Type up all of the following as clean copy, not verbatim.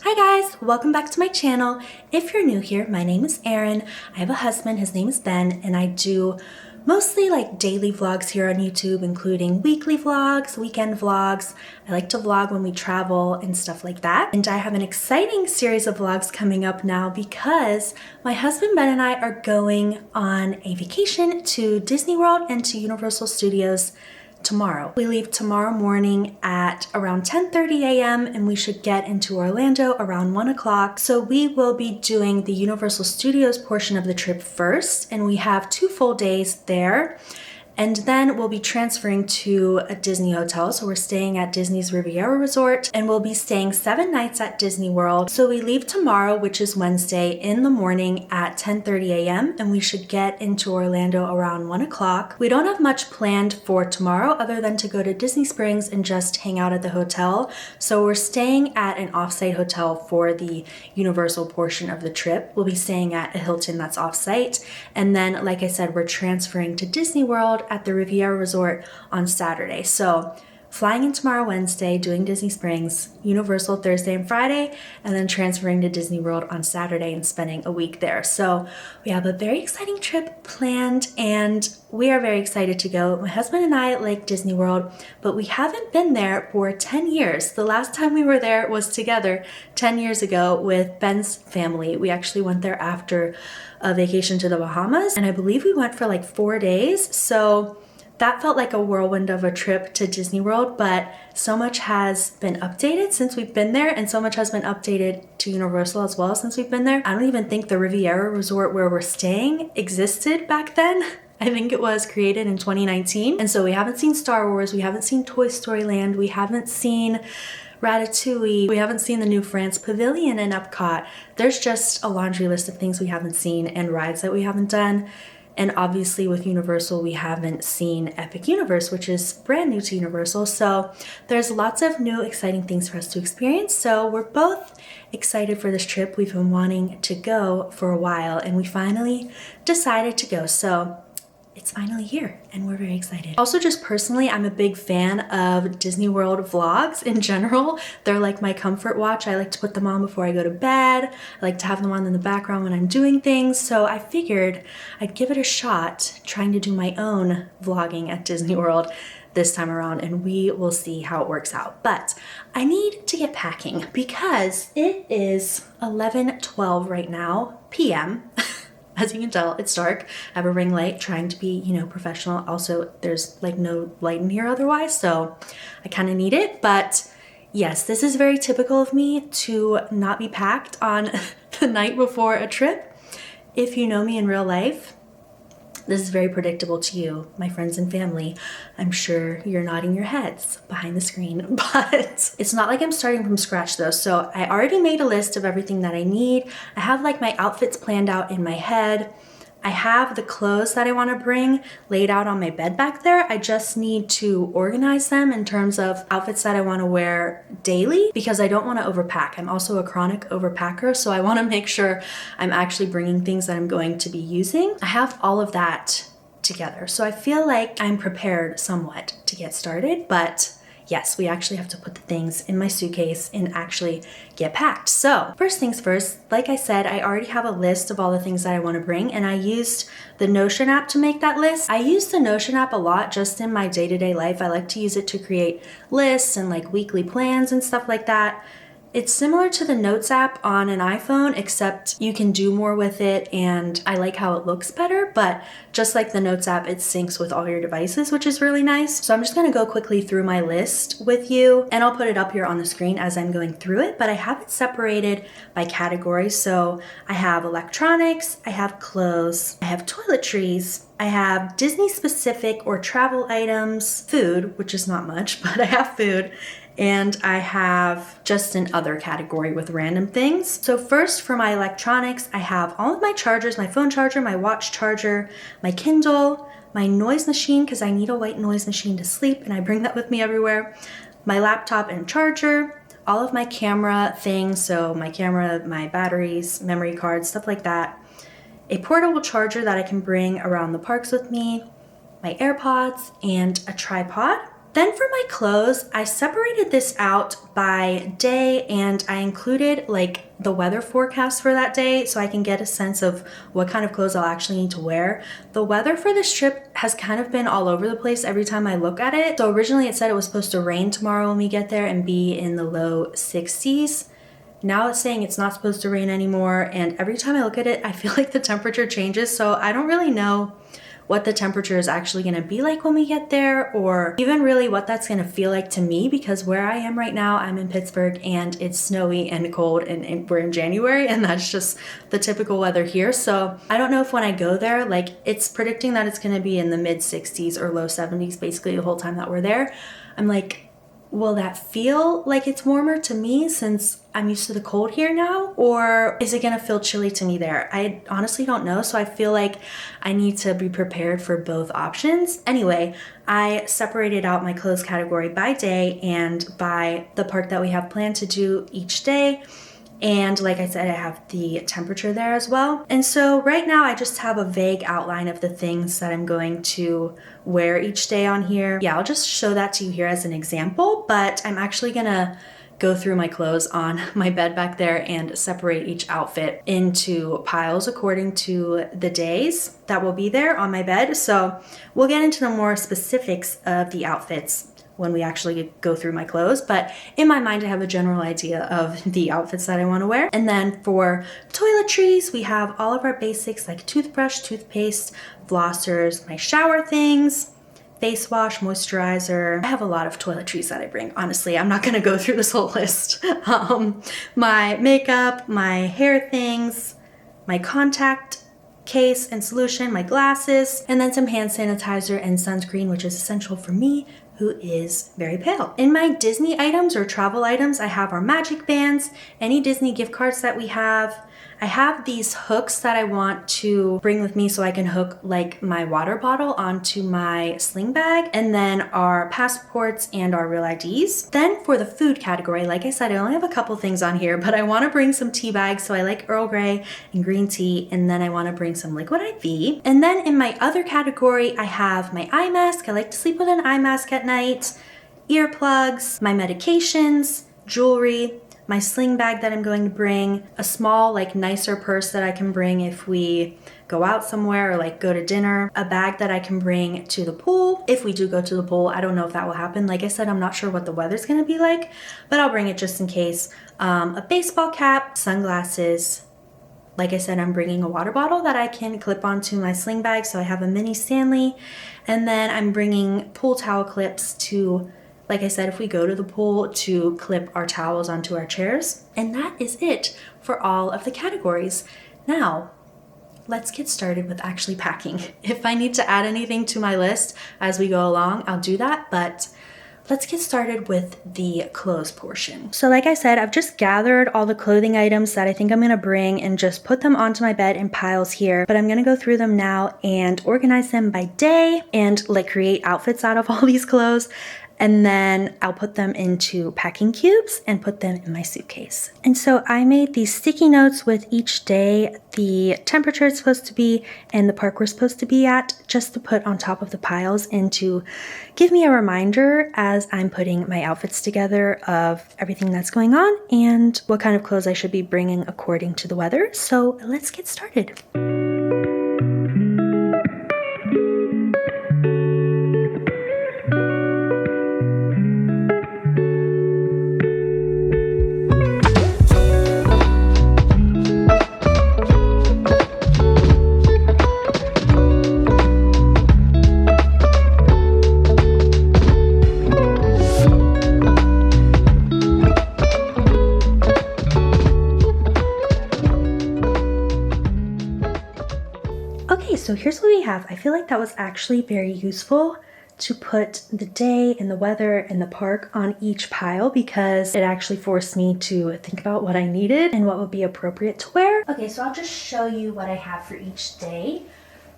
Hi guys, welcome back to my channel. If you're new here, my name is Erin. I have a husband, his name is Ben, and I do mostly like daily vlogs here on YouTube, including weekly vlogs, weekend vlogs. I like to vlog when we travel and stuff like that. And I have an exciting series of vlogs coming up now because my husband Ben and I are going on a vacation to Disney World and to Universal Studios tomorrow. We leave tomorrow morning at around 10:30 a.m. and we should get into Orlando around 1 o'clock. So we will be doing the Universal Studios portion of the trip first, and we have 2 full days there. And then we'll be transferring to a Disney hotel. So we're staying at Disney's Riviera Resort and we'll be staying 7 nights at Disney World. So we leave tomorrow, which is Wednesday, in the morning at 10:30 a.m. and we should get into Orlando around 1 o'clock. We don't have much planned for tomorrow other than to go to Disney Springs and just hang out at the hotel. So we're staying at an offsite hotel for the Universal portion of the trip. We'll be staying at a Hilton that's offsite. And then, like I said, we're transferring to Disney World at the Riviera Resort on Saturday. So flying in tomorrow, Wednesday, doing Disney Springs, Universal Thursday and Friday, and then transferring to Disney World on Saturday and spending a week there. So we have a very exciting trip planned and we are very excited to go. My husband and I like Disney World, but we haven't been there for 10 years. The last time we were there was together 10 years ago with Ben's family. We actually went there after a vacation to the Bahamas, and I believe we went for like 4 days. So that felt like a whirlwind of a trip to Disney World, but so much has been updated since we've been there, and so much has been updated to Universal as well since we've been there. I don't even think the Riviera Resort where we're staying existed back then. I think it was created in 2019. And so we haven't seen Star Wars, we haven't seen Toy Story Land, we haven't seen Ratatouille, we haven't seen the new France Pavilion in Epcot. There's just a laundry list of things we haven't seen and rides that we haven't done. And obviously with Universal, we haven't seen Epic Universe, which is brand new to Universal. So there's lots of new exciting things for us to experience. So we're both excited for this trip. We've been wanting to go for a while and we finally decided to go. So it's finally here and we're very excited. Also, just personally, I'm a big fan of Disney World vlogs in general. They're like my comfort watch. I like to put them on before I go to bed. I like to have them on in the background when I'm doing things. So I figured I'd give it a shot trying to do my own vlogging at Disney World this time around, and we will see how it works out. But I need to get packing because it is 11:12 right now p.m. As you can tell, it's dark. I have a ring light trying to be, professional. Also, there's like no light in here otherwise, so I kind of need it. But yes, this is very typical of me to not be packed on the night before a trip. If you know me in real life, this is very predictable to you, my friends and family. I'm sure you're nodding your heads behind the screen, but it's not like I'm starting from scratch though. So I already made a list of everything that I need. I have like my outfits planned out in my head. I have the clothes that I want to bring laid out on my bed back there. I just need to organize them in terms of outfits that I want to wear daily because I don't want to overpack. I'm also a chronic overpacker, so I want to make sure I'm actually bringing things that I'm going to be using. I have all of that together, so I feel like I'm prepared somewhat to get started, but yes, we actually have to put the things in my suitcase and actually get packed. So first things first, like I said, I already have a list of all the things that I want to bring, and I used the Notion app to make that list. I use the Notion app a lot just in my day-to-day life. I like to use it to create lists and like weekly plans and stuff like that. It's similar to the Notes app on an iPhone, except you can do more with it and I like how it looks better, but just like the Notes app, it syncs with all your devices, which is really nice. So I'm just gonna go quickly through my list with you and I'll put it up here on the screen as I'm going through it, but I have it separated by category. So I have electronics, I have clothes, I have toiletries, I have Disney specific or travel items, food, which is not much, but I have food, and I have just an other category with random things. So first for my electronics, I have all of my chargers, my phone charger, my watch charger, my Kindle, my noise machine, because I need a white noise machine to sleep and I bring that with me everywhere, my laptop and charger, all of my camera things, so my camera, my batteries, memory cards, stuff like that, a portable charger that I can bring around the parks with me, my AirPods, and a tripod. Then for my clothes, I separated this out by day and I included like the weather forecast for that day so I can get a sense of what kind of clothes I'll actually need to wear. The weather for this trip has kind of been all over the place every time I look at it. So originally it said it was supposed to rain tomorrow when we get there and be in the low 60s. Now it's saying it's not supposed to rain anymore, and every time I look at it, I feel like the temperature changes, so I don't really know what the temperature is actually going to be like when we get there, or even really what that's going to feel like to me, because where I am right now, I'm in Pittsburgh and it's snowy and cold and we're in January, and that's just the typical weather here. So I don't know if when I go there, like it's predicting that it's going to be in the mid 60s or low 70s basically the whole time that we're there. I'm like, will that feel like it's warmer to me since I'm used to the cold here now? Or is it gonna feel chilly to me there? I honestly don't know, so I feel like I need to be prepared for both options. Anyway, I separated out my clothes category by day and by the park that we have planned to do each day. And like I said, I have the temperature there as well. And so right now I just have a vague outline of the things that I'm going to wear each day on here. Yeah, I'll just show that to you here as an example, but I'm actually gonna go through my clothes on my bed back there and separate each outfit into piles according to the days that will be there on my bed. So we'll get into the more specifics of the outfits when we actually go through my clothes, but in my mind I have a general idea of the outfits that I want to wear. And then for toiletries, we have all of our basics like toothbrush, toothpaste, flossers, my shower things, face wash, moisturizer. I have a lot of toiletries that I bring. Honestly, I'm not gonna go through this whole list. My makeup, my hair things, my contact case and solution, my glasses, and then some hand sanitizer and sunscreen, which is essential for me, who is very pale. In my Disney items or travel items, I have our magic bands, any Disney gift cards that we have. I have these hooks that I want to bring with me so I can hook like my water bottle onto my sling bag, and then our passports and our real IDs. Then for the food category, like I said, I only have a couple things on here, but I want to bring some tea bags. So I like Earl Grey and green tea, and then I want to bring some liquid IV. And then in my other category, I have my eye mask. I like to sleep with an eye mask at night, earplugs, my medications, jewelry, my sling bag that I'm going to bring, a small, like nicer purse that I can bring if we go out somewhere or like go to dinner, a bag that I can bring to the pool. If we do go to the pool, I don't know if that will happen. Like I said, I'm not sure what the weather's gonna be like, but I'll bring it just in case. A baseball cap, sunglasses. Like I said, I'm bringing a water bottle that I can clip onto my sling bag, so I have a mini Stanley. And then I'm bringing pool towel clips to, like I said, if we go to the pool, to clip our towels onto our chairs. And that is it for all of the categories. Now, let's get started with actually packing. If I need to add anything to my list as we go along, I'll do that, but let's get started with the clothes portion. So like I said, I've just gathered all the clothing items that I think I'm gonna bring and just put them onto my bed in piles here, but I'm gonna go through them now and organize them by day and like create outfits out of all these clothes. And then I'll put them into packing cubes and put them in my suitcase. And so I made these sticky notes with each day, the temperature it's supposed to be and the park we're supposed to be at, just to put on top of the piles and to give me a reminder as I'm putting my outfits together of everything that's going on and what kind of clothes I should be bringing according to the weather. So let's get started. So here's what we have. I feel like that was actually very useful to put the day and the weather and the park on each pile because it actually forced me to think about what I needed and what would be appropriate to wear. Okay, so I'll just show you what I have for each day.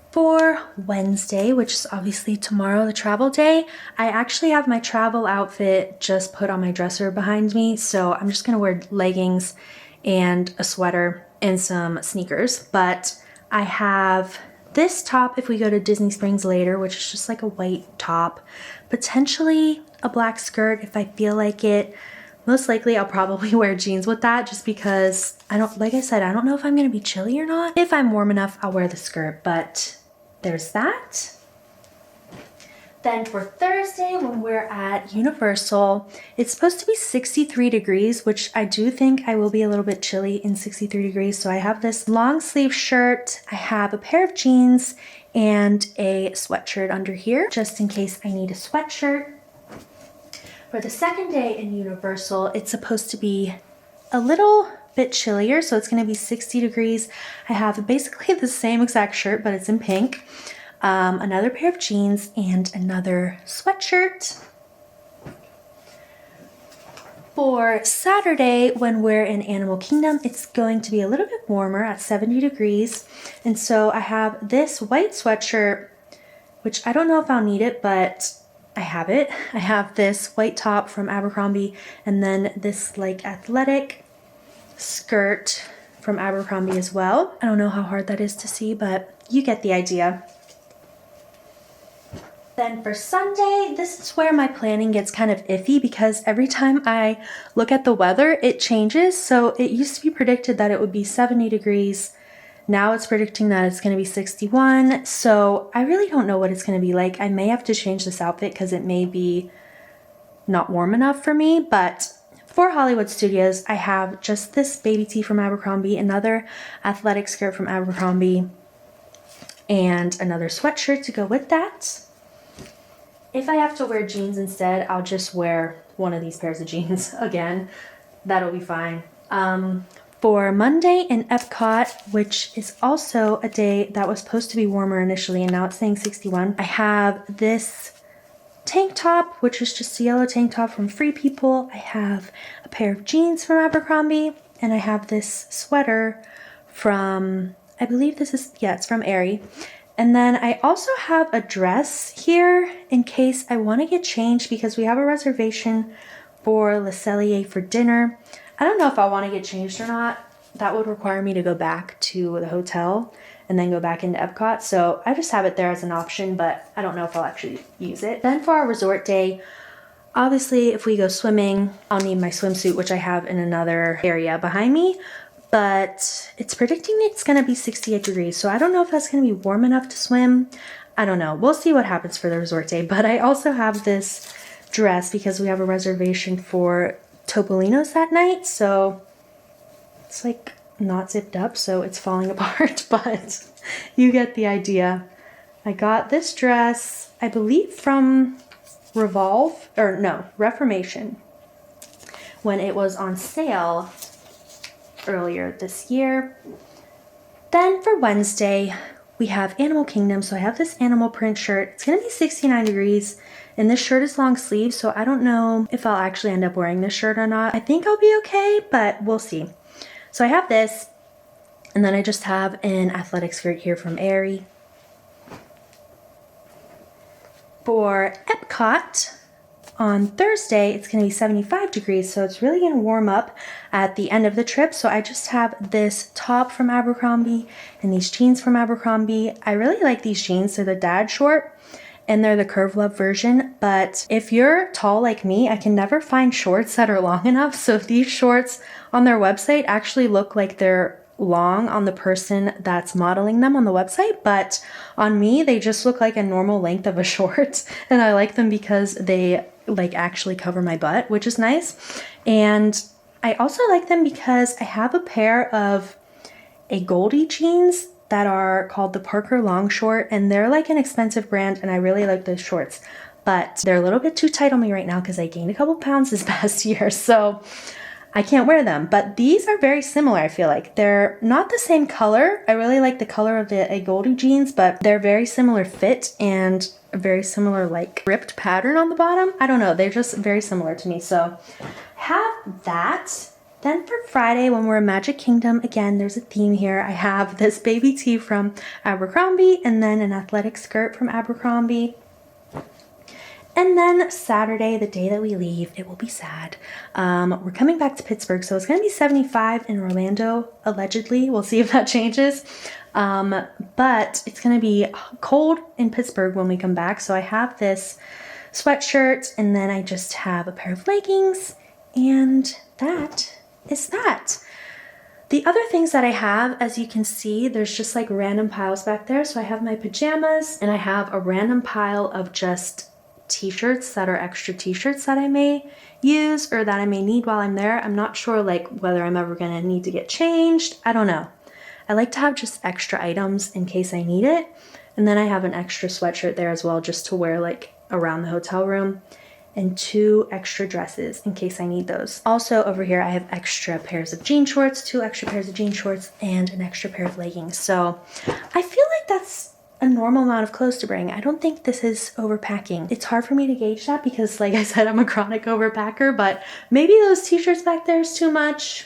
For Wednesday, which is obviously tomorrow, the travel day, I actually have my travel outfit just put on my dresser behind me. So I'm just gonna wear leggings and a sweater and some sneakers. But I have this top if we go to Disney Springs later, which is just like a white top. Potentially a black skirt if I feel like it. Most likely I'll probably wear jeans with that just because like I said, I don't know if I'm gonna be chilly or not. If I'm warm enough, I'll wear the skirt, but there's that. Then for Thursday, when we're at Universal, it's supposed to be 63 degrees, which I do think I will be a little bit chilly in 63 degrees. So I have this long sleeve shirt, I have a pair of jeans, and a sweatshirt under here, just in case I need a sweatshirt. For the second day in Universal, it's supposed to be a little bit chillier, so it's gonna be 60 degrees. I have basically the same exact shirt, but it's in pink. Another pair of jeans and another sweatshirt. For Saturday, when we're in Animal Kingdom, it's going to be a little bit warmer at 70 degrees. And so I have this white sweatshirt, which I don't know if I'll need it, but I have it. I have this white top from Abercrombie and then this like athletic skirt from Abercrombie as well. I don't know how hard that is to see, but you get the idea. Then for Sunday, this is where my planning gets kind of iffy because every time I look at the weather, it changes. So it used to be predicted that it would be 70 degrees. Now it's predicting that it's going to be 61. So I really don't know what it's going to be like. I may have to change this outfit because it may be not warm enough for me. But for Hollywood Studios, I have just this baby tee from Abercrombie, another athletic skirt from Abercrombie, and another sweatshirt to go with that. If I have to wear jeans instead, I'll just wear one of these pairs of jeans again. That'll be fine. For Monday in Epcot, which is also a day that was supposed to be warmer initially and now it's saying 61, I have this tank top, which is just a yellow tank top from Free People. I have a pair of jeans from Abercrombie, and I have this sweater from, I believe this is, yeah, it's from Aerie. And then I also have a dress here in case I want to get changed because we have a reservation for Le Cellier for dinner. I don't know if I want to get changed or not. That would require me to go back to the hotel and then go back into Epcot. So I just have it there as an option, but I don't know if I'll actually use it. Then for our resort day, obviously if we go swimming, I'll need my swimsuit, which I have in another area behind me. But it's predicting it's going to be 68 degrees. So I don't know if that's going to be warm enough to swim. I don't know. We'll see what happens for the resort day. But I also have this dress because we have a reservation for Topolino's that night. So it's like not zipped up, so it's falling apart. But you get the idea. I got this dress, I believe from Reformation, when it was on sale earlier this year. Then for Wednesday, we have Animal Kingdom. So I have this animal print shirt. It's going to be 69 degrees and this shirt is long sleeve. So I don't know if I'll actually end up wearing this shirt or not. I think I'll be okay, but we'll see. So I have this, and then I just have an athletic skirt here from Aerie. For Epcot, on Thursday, it's going to be 75 degrees, so it's really going to warm up at the end of the trip. So I just have this top from Abercrombie and these jeans from Abercrombie. I really like these jeans. They're the dad short and they're the Curve Love version. But if you're tall like me, I can never find shorts that are long enough. So these shorts on their website actually look like they're long on the person that's modeling them on the website, but on me they just look like a normal length of a short. And I like them because they like actually cover my butt, which is nice. And I also like them because I have a pair of a Goldie jeans that are called the Parker Longshort, and they're like an expensive brand and I really like those shorts, but they're a little bit too tight on me right now because I gained a couple pounds this past year, so I can't wear them. But these are very similar. I feel like they're not the same color. I really like the color of the Goldie jeans, but they're very similar fit and a very similar like ripped pattern on the bottom. I don't know, they're just very similar to me. So have that. Then for Friday, when we're in Magic Kingdom, again, there's a theme here. I have this baby tee from Abercrombie and then an athletic skirt from Abercrombie. And then Saturday, the day that we leave, it will be sad. We're coming back to Pittsburgh, so it's going to be 75 in Orlando, allegedly. We'll see if that changes. But it's going to be cold in Pittsburgh when we come back. So I have this sweatshirt, and then I just have a pair of leggings, and that is that. The other things that I have, as you can see, there's just like random piles back there. So I have my pajamas and I have a random pile of just t-shirts that are extra t-shirts that I may use or that I may need while I'm there. I'm not sure like whether I'm ever gonna need to get changed. I don't know. I like to have just extra items in case I need it. And then I have an extra sweatshirt there as well just to wear like around the hotel room, and 2 extra dresses in case I need those. Also over here I have extra pairs of jean shorts, 2 extra pairs of jean shorts, and an extra pair of leggings. So I feel like that's a normal amount of clothes to bring. I don't think this is overpacking. It's hard for me to gauge that because like I said, I'm a chronic overpacker, but maybe those t-shirts back there is too much.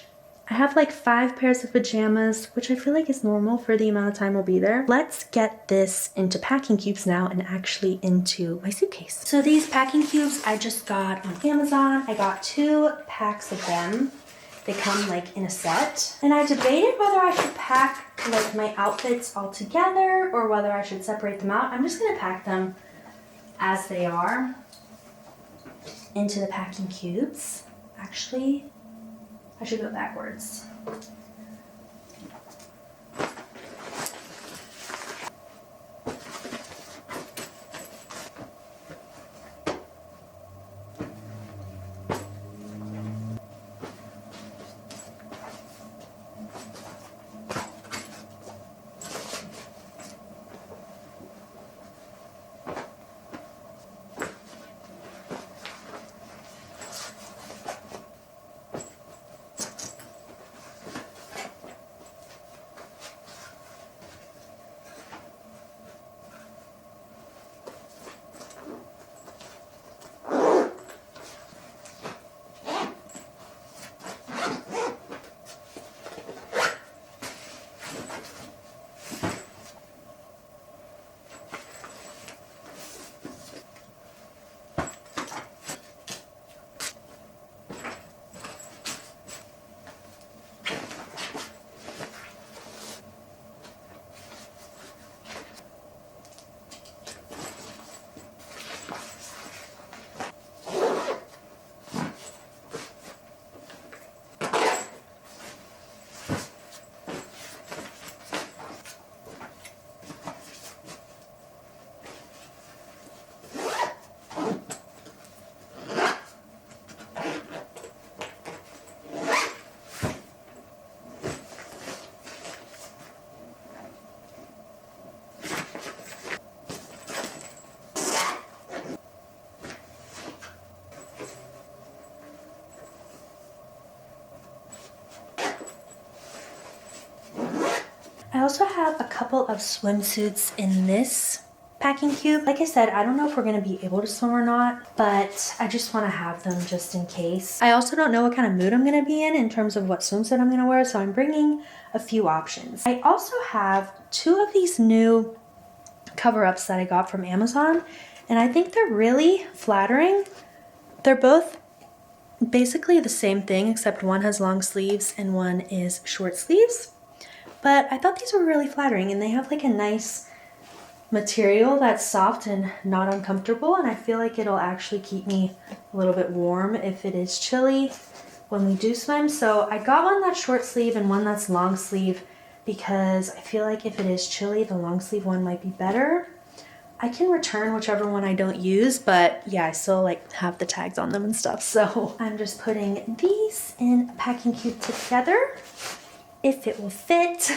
I have like 5 pairs of pajamas, which I feel like is normal for the amount of time we'll be there. Let's get this into packing cubes now and actually into my suitcase. So these packing cubes I just got on Amazon. I got 2 packs of them. They come like in a set. And I debated whether I should pack like my outfits all together or whether I should separate them out. I'm just gonna pack them as they are into the packing cubes. Actually, I should go backwards. I also have a couple of swimsuits in this packing cube. Like I said, I don't know if we're gonna be able to swim or not, but I just wanna have them just in case. I also don't know what kind of mood I'm gonna be in terms of what swimsuit I'm gonna wear, so I'm bringing a few options. I also have 2 of these new cover-ups that I got from Amazon, and I think they're really flattering. They're both basically the same thing, except one has long sleeves and one is short sleeves. But I thought these were really flattering, and they have like a nice material that's soft and not uncomfortable, and I feel like it'll actually keep me a little bit warm if it is chilly when we do swim. So I got one that's short sleeve and one that's long sleeve because I feel like if it is chilly, the long sleeve one might be better. I can return whichever one I don't use, but yeah, I still like have the tags on them and stuff. So I'm just putting these in a packing cube together if it will fit.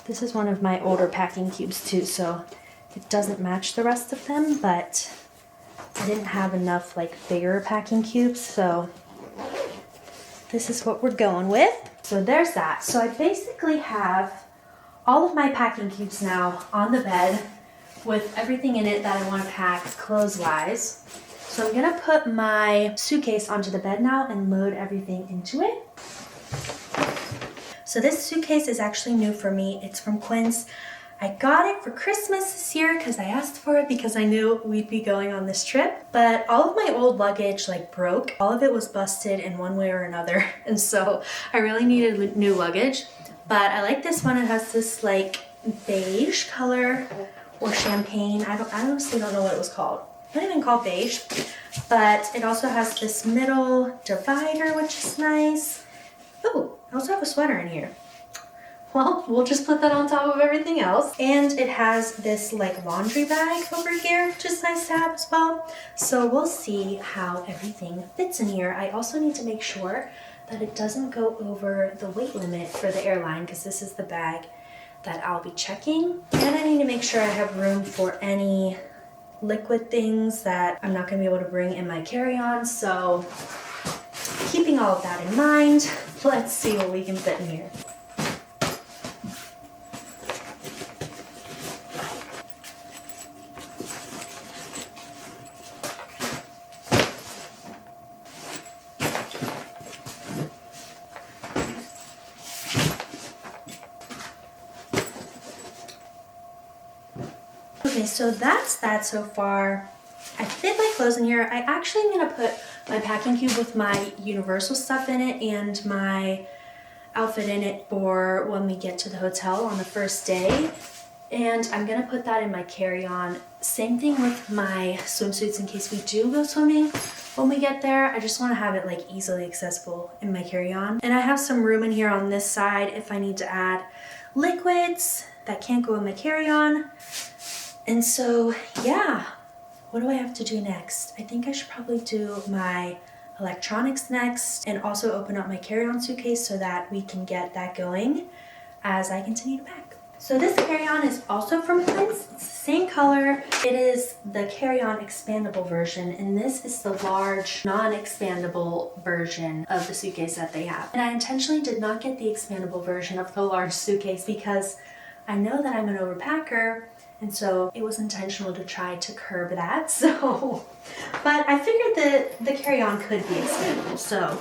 This is one of my older packing cubes too, so it doesn't match the rest of them, but I didn't have enough like bigger packing cubes, so this is what we're going with. So there's that. So I basically have all of my packing cubes now on the bed with everything in it that I want to pack clothes-wise. So I'm gonna put my suitcase onto the bed now and load everything into it. So this suitcase is actually new for me. It's from Quince. I got it for Christmas this year because I asked for it because I knew we'd be going on this trip. But all of my old luggage like broke. All of it was busted in one way or another. And so I really needed new luggage. But I like this one. It has this like beige color or champagne. I honestly don't know what it was called. It might have been called beige. But it also has this middle divider, which is nice. Oh, I also have a sweater in here. Well, we'll just put that on top of everything else. And it has this like laundry bag over here, which is nice to have as well. So we'll see how everything fits in here. I also need to make sure that it doesn't go over the weight limit for the airline, because this is the bag that I'll be checking. And I need to make sure I have room for any liquid things that I'm not gonna be able to bring in my carry-on. So keeping all of that in mind, let's see what we can fit in here. Okay, so that's that so far. I fit my clothes in here. I actually am gonna put my packing cube with my Universal stuff in it and my outfit in it for when we get to the hotel on the first day. And I'm gonna put that in my carry-on. Same thing with my swimsuits in case we do go swimming when we get there. I just wanna have it like easily accessible in my carry-on. And I have some room in here on this side if I need to add liquids that can't go in my carry-on. And so, yeah, what do I have to do next? I think I should probably do my electronics next and also open up my carry-on suitcase so that we can get that going as I continue to pack. So this carry-on is also from Quince. It's the same color. It is the carry-on expandable version, and this is the large non-expandable version of the suitcase that they have. And I intentionally did not get the expandable version of the large suitcase because I know that I'm an overpacker. And so it was intentional to try to curb that. So, but I figured that the carry-on could be expandable. So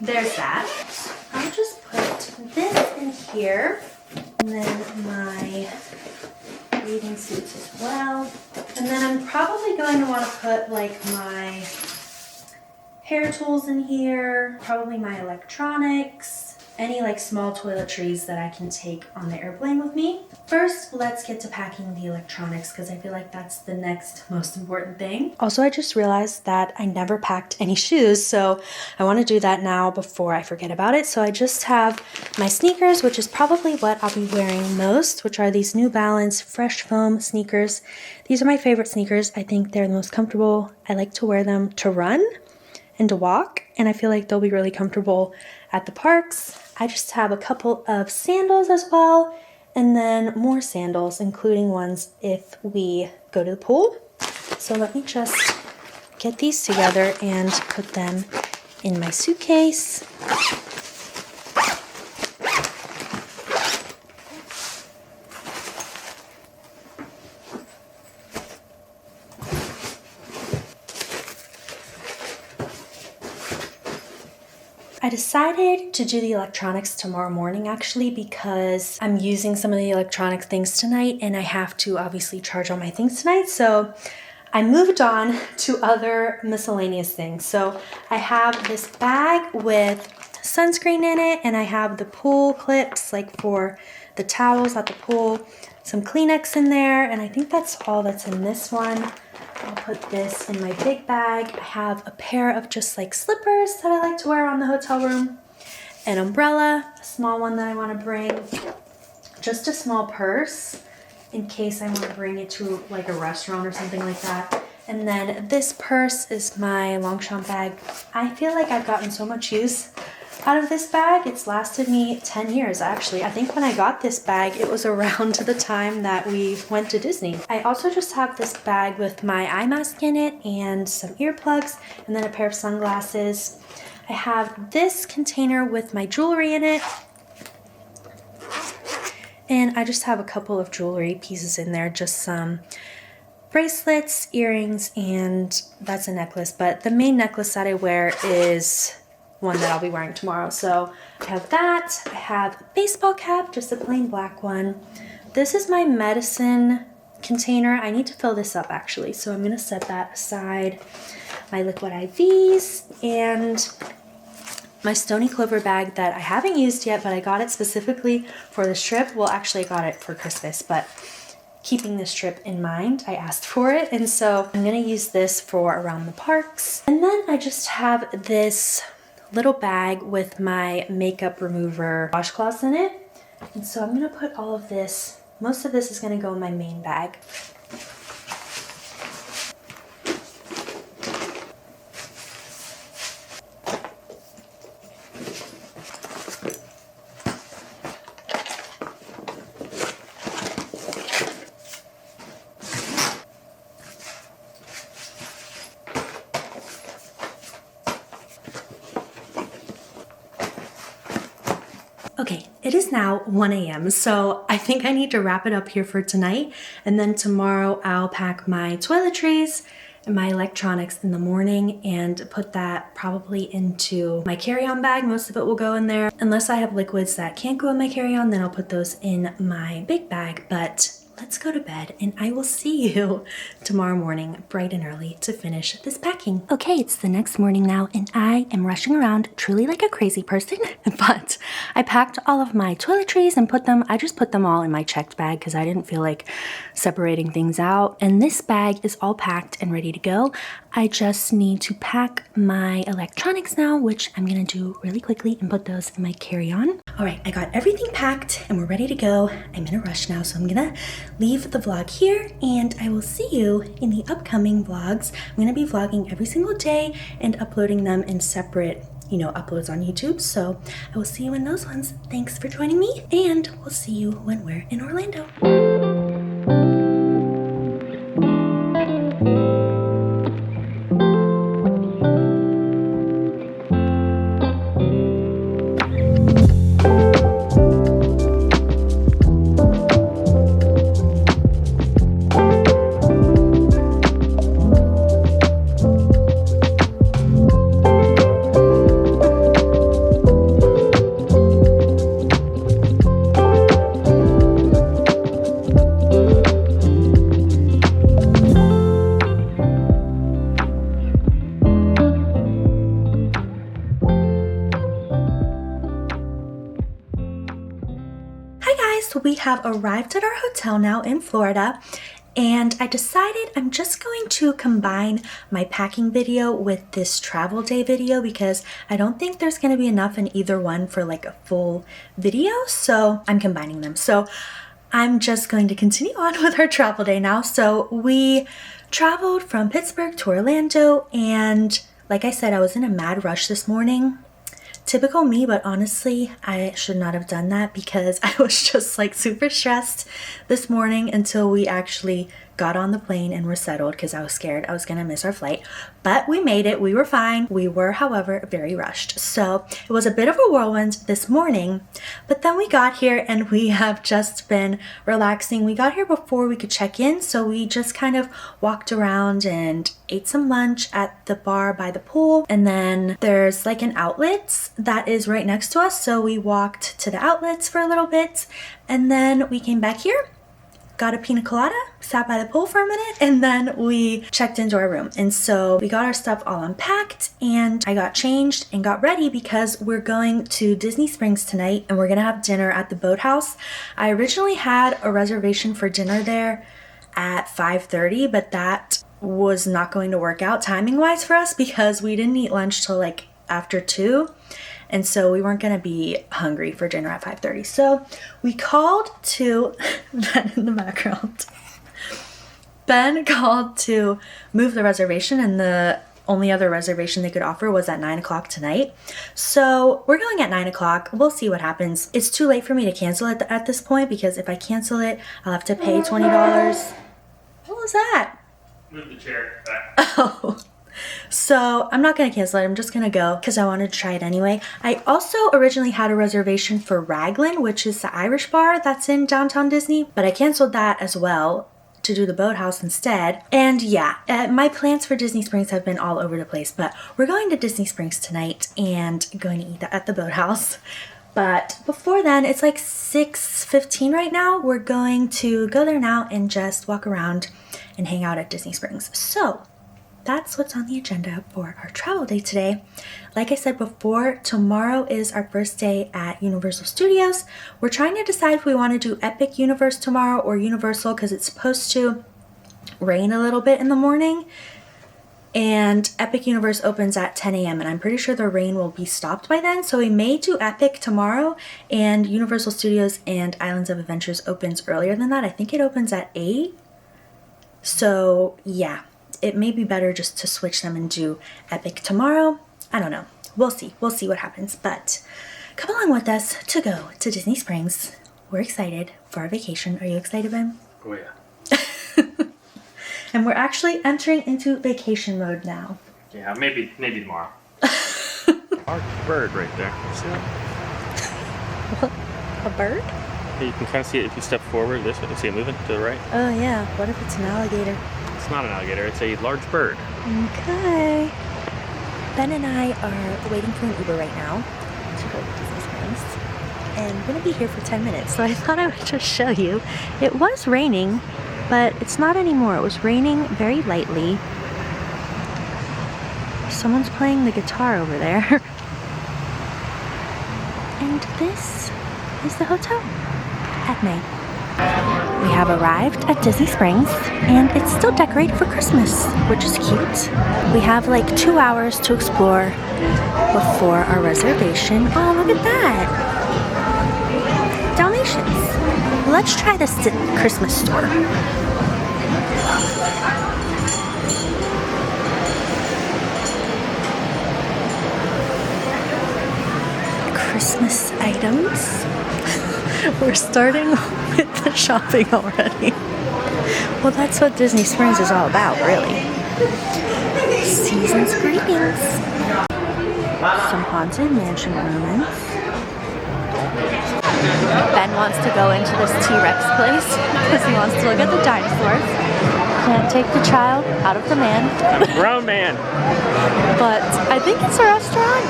there's that. I'll just put this in here. And then my bathing suits as well. And then I'm probably going to want to put like my hair tools in here. Probably my electronics. Any like small toiletries that I can take on the airplane with me. First, let's get to packing the electronics because I feel like that's the next most important thing. Also, I just realized that I never packed any shoes, so I want to do that now before I forget about it. So I just have my sneakers, which is probably what I'll be wearing most, which are these New Balance Fresh Foam sneakers. These are my favorite sneakers. I think they're the most comfortable. I like to wear them to run and to walk, and I feel like they'll be really comfortable at the parks. I just have a couple of sandals as well, and then more sandals, including ones if we go to the pool. So let me just get these together and put them in my suitcase. I decided to do the electronics tomorrow morning actually because I'm using some of the electronic things tonight and I have to obviously charge all my things tonight. So I moved on to other miscellaneous things. So I have this bag with sunscreen in it and I have the pool clips like for the towels at the pool, some Kleenex in there, and I think that's all that's in this one. I'll put this in my big bag. I have a pair of just like slippers that I like to wear on the hotel room, an umbrella, a small one that I want to bring, just a small purse in case I want to bring it to like a restaurant or something like that. And then this purse is my Longchamp bag. I feel like I've gotten so much use out of this bag. It's lasted me 10 years actually. I think when I got this bag, it was around the time that we went to Disney. I also just have this bag with my eye mask in it and some earplugs and then a pair of sunglasses. I have this container with my jewelry in it. And I just have a couple of jewelry pieces in there, just some bracelets, earrings, and that's a necklace. But the main necklace that I wear is one that I'll be wearing tomorrow. So I have that. I have a baseball cap, just a plain black one. This is my medicine container. I need to fill this up actually. So I'm gonna set that aside. My liquid IVs and my Stony Clover bag that I haven't used yet, but I got it specifically for this trip. Well, actually I got it for Christmas, but keeping this trip in mind. I asked for it, and so I'm gonna use this for around the parks. And then I just have this little bag with my makeup remover washcloths in it. And so I'm gonna put all of this, most of this is gonna go in my main bag. Okay, it is now 1 a.m. so I think I need to wrap it up here for tonight, and then tomorrow I'll pack my toiletries and my electronics in the morning and put that probably into my carry-on bag. Most of it will go in there. Unless I have liquids that can't go in my carry-on, then I'll put those in my big bag. But let's go to bed and I will see you tomorrow morning bright and early to finish this packing. Okay, it's the next morning now and I am rushing around truly like a crazy person, but I packed all of my toiletries and I just put them all in my checked bag because I didn't feel like separating things out. And this bag is all packed and ready to go. I just need to pack my electronics now, which I'm gonna do really quickly and put those in my carry-on. All right, I got everything packed and we're ready to go. I'm in a rush now, so I'm gonna leave the vlog here and I will see you in the upcoming vlogs. I'm gonna be vlogging every single day and uploading them in separate, uploads on YouTube. So I will see you in those ones. Thanks for joining me and we'll see you when we're in Orlando. So we have arrived at our hotel now in Florida, and I decided I'm just going to combine my packing video with this travel day video because I don't think there's going to be enough in either one for like a full video, so I'm combining them. So I'm just going to continue on with our travel day now. So we traveled from Pittsburgh to Orlando, and like I said, I was in a mad rush this morning. Typical me, but honestly, I should not have done that because I was just like super stressed this morning until we actually got on the plane and were settled because I was scared I was gonna miss our flight. But we made it, we were fine. We were, however, very rushed. So it was a bit of a whirlwind this morning, but then we got here and we have just been relaxing. We got here before we could check in, so we just kind of walked around and ate some lunch at the bar by the pool. And then there's like an outlets that is right next to us, so we walked to the outlets for a little bit and then we came back here, got a pina colada, sat by the pool for a minute, and then we checked into our room. And so we got our stuff all unpacked and I got changed and got ready because we're going to Disney Springs tonight and we're gonna have dinner at the Boathouse. I originally had a reservation for dinner there at 5:30, but that was not going to work out timing wise for us because we didn't eat lunch till like after 2. And so we weren't going to be hungry for dinner at 5:30. So we called to Ben in the background. Ben called to move the reservation, and the only other reservation they could offer was at 9 o'clock tonight. So we're going at 9 o'clock. We'll see what happens. It's too late for me to cancel it at this point because if I cancel it, I'll have to pay $20. What was that? Move the chair back. Oh. So I'm not going to cancel it. I'm just going to go because I wanted to try it anyway. I also originally had a reservation for Raglan, which is the Irish bar that's in downtown Disney, but I canceled that as well to do the Boathouse instead. And yeah, my plans for Disney Springs have been all over the place, but we're going to Disney Springs tonight and going to eat at the Boathouse. But before then, it's like 6:15 right now. We're going to go there now and just walk around and hang out at Disney Springs. So that's what's on the agenda for our travel day today. Like I said before, tomorrow is our first day at Universal Studios. We're trying to decide if we want to do Epic Universe tomorrow or Universal because it's supposed to rain a little bit in the morning. And Epic Universe opens at 10 a.m. and I'm pretty sure the rain will be stopped by then. So we may do Epic tomorrow, and Universal Studios and Islands of Adventures opens earlier than that. I think it opens at 8. So yeah, it may be better just to switch them and do Epic tomorrow. I don't know. We'll see. We'll see what happens. But come along with us to go to Disney Springs. We're excited for our vacation. Are you excited, Ben? Oh yeah. And we're actually entering into vacation mode now. Yeah, maybe tomorrow. Large bird right there. See that? A bird? Yeah, you can kind of see it if you step forward. This way, you see it moving to the right. Oh yeah. What if it's an alligator? It's not an alligator. It's a large bird. Okay. Ben and I are waiting for an Uber right now to go to Disney Springs. And we're going to be here for 10 minutes. So I thought I would just show you. It was raining, but it's not anymore. It was raining very lightly. Someone's playing the guitar over there. And this is the hotel at May. We have arrived at Disney Springs, and it's still decorated for Christmas, which is cute. We have like 2 hours to explore before our reservation. Oh, look at that! Dalmatians. Let's try this Christmas store. Christmas items. We're starting with the shopping already. Well, that's what Disney Springs is all about, really. Season's greetings. Some Haunted Mansion ornaments. Ben wants to go into this T-Rex place because he wants to look at the dinosaurs. Can't take the child out of the man. I'm a grown man. But I think it's a restaurant,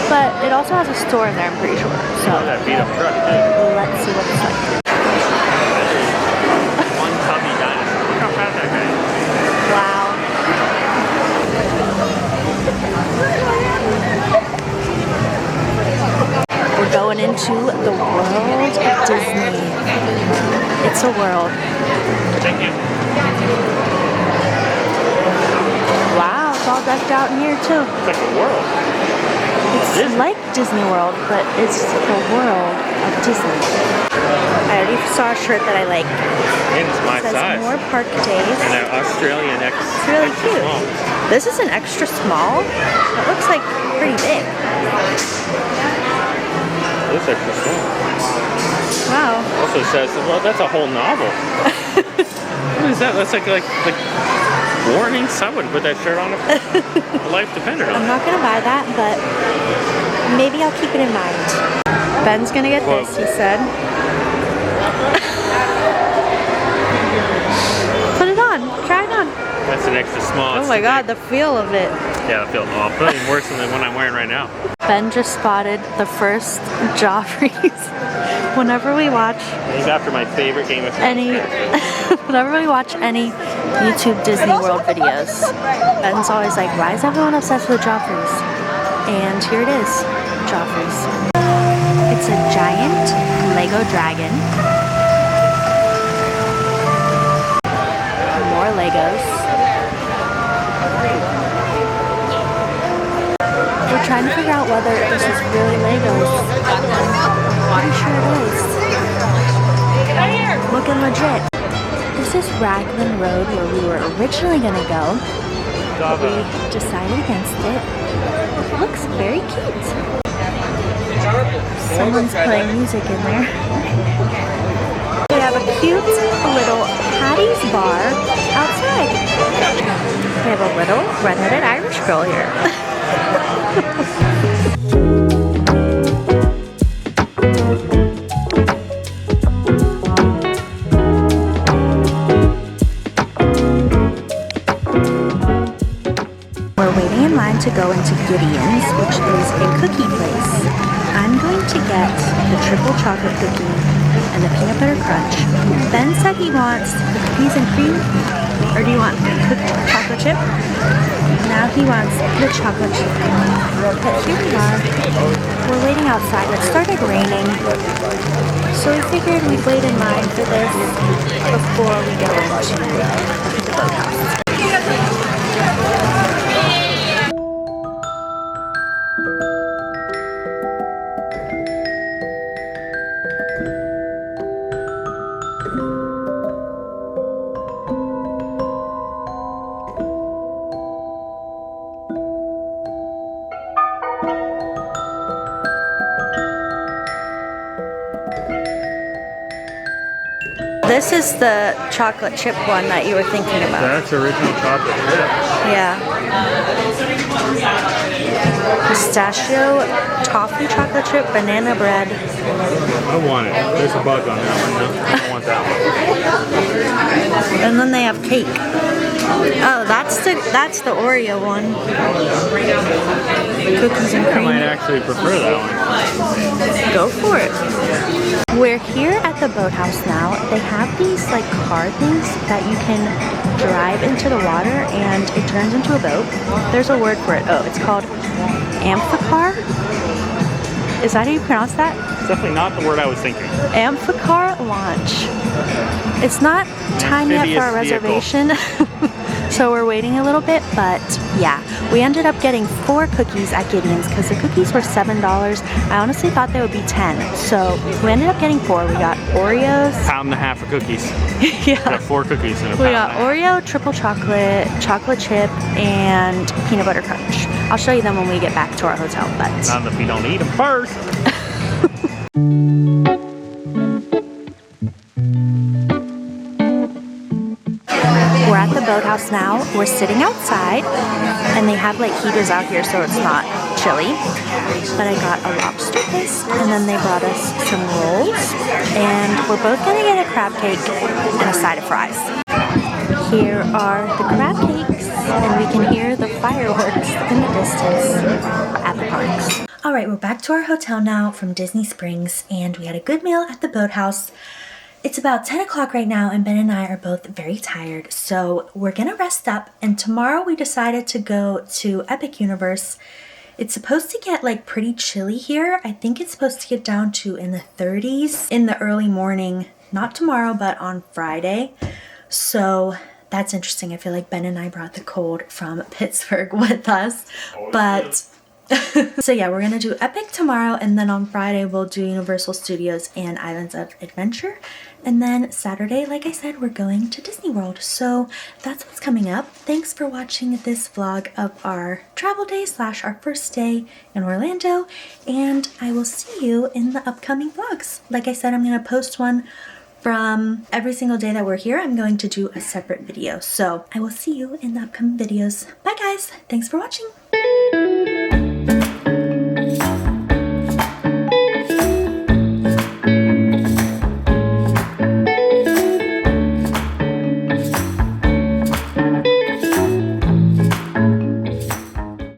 but it also has a store in there, I'm pretty sure. So Oh, that beat up truck too. let's see what it's like. One tubby dinosaur. Look how fat that guy is. Wow. We're going into the world of Disney. It's a world. Thank you. Wow, it's all decked out in here too. It's like a world. It's like Disney World, but it's the world of Disney. I already saw a shirt that I like. And it's my It says size. more park days. And an Australian It's really extra cute. small. This is an extra small. It looks like pretty big. This extra small. Wow. Also says, well, that's a whole novel. What is that? That's like warning. Someone put that shirt on if life depended on I'm it. not gonna buy that, but maybe I'll keep it in mind. Ben's gonna get Whoa. this, he said. Put it on. Try it on. That's an extra small. Oh It's my too god, big. the feel of it. Yeah, I feel awful. Even worse than the one I'm wearing right now. Ben just spotted the first Joffrey's. Whenever we watch Named after my favorite Game of Thrones character. whenever we watch any YouTube Disney World videos, Ben's always like, why is everyone obsessed with Joffrey's? And here it is, Joffrey's. It's a giant Lego dragon. More Legos. We're trying to figure out whether this is really Legos. Pretty sure it is. Looking legit. This is Raglan Road where we were originally gonna go. But we decided against it. It looks very cute. Someone's playing music in there. We have a cute little Patty's bar outside. We have a little redheaded Irish girl here. We're waiting in line to go into Gideon's, which is a cookie place. I'm going to get the triple chocolate cookie and the peanut butter crunch. Ben said he wants the cookies and cream, or do you want chocolate chocolate chip. Now he wants the chocolate chip. But here we are. We're waiting outside. It started raining. So we figured we'd wait in line for this before we go into the boathouse. This is the chocolate chip one that you were thinking about. That's original chocolate chip. Yeah. Pistachio, toffee chocolate chip, banana bread. I want it. There's a bug on that one now. I don't want that one. And then they have cake. Oh, that's the Oreo one. Cookies and I cream. might actually prefer that one. Go for it. We're here at the boathouse now. They have these like car things that you can drive into the water and it turns into a boat. There's a word for it. Oh, it's called amphicar. Is that how you pronounce that? It's definitely not the word I was thinking. Amphicar launch. It's not time yet for our reservation. So we're waiting a little bit, but yeah, we ended up getting 4 cookies at Gideon's because the cookies were $7. I honestly thought they would be 10. So we ended up getting 4. We got Oreos. Pound and a half of cookies. Yeah. We got 4 cookies in a pound. We got Oreo, triple chocolate, chocolate chip, and peanut butter crunch. I'll show you them when we get back to our hotel, but Not if we don't eat them first. we're at the boathouse now. We're sitting outside, and they have like heaters out here so it's not chilly. But I got a lobster bisque, and then they brought us some rolls, and we're both gonna get a crab cake and a side of fries. Here are the crab cakes, and we can hear the fireworks in the distance at the parks. All right, we're back to our hotel now from Disney Springs, and we had a good meal at the boathouse. It's about 10 o'clock right now, and Ben and I are both very tired, so we're gonna rest up, and tomorrow we decided to go to Epic Universe. It's supposed to get like pretty chilly here. I think it's supposed to get down to in the 30s in the early morning, not tomorrow, but on Friday. So that's interesting. I feel like Ben and I brought the cold from Pittsburgh with us, but so yeah, we're gonna do Epic tomorrow, and then on Friday we'll do Universal Studios and Islands of Adventure, and then Saturday, like I said, we're going to Disney World. So that's what's coming up. Thanks for watching this vlog of our travel day / our first day in Orlando, and I will see you in the upcoming vlogs. Like I said, I'm gonna post one from every single day that we're here. I'm going to do a separate video, so I will see you in the upcoming videos. Bye guys, thanks for watching.